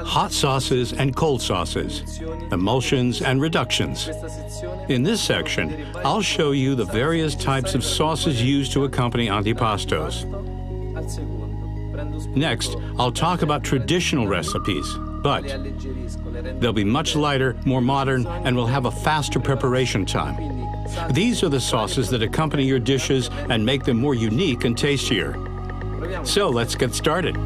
hot sauces and cold sauces, emulsions and reductions. In this section, I'll show you the various types of sauces used to accompany antipastos. Next, I'll talk about traditional recipes, but they'll be much lighter, more modern, and will have a faster preparation time. These are the sauces that accompany your dishes and make them more unique and tastier. So let's get started.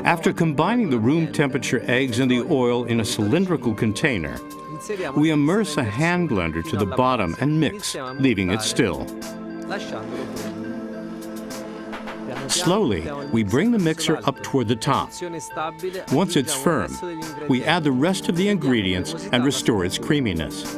After combining the room temperature eggs and the oil in a cylindrical container, we immerse a hand blender to the bottom and mix, leaving it still. Slowly, we bring the mixer up toward the top. Once it's firm, we add the rest of the ingredients and restore its creaminess.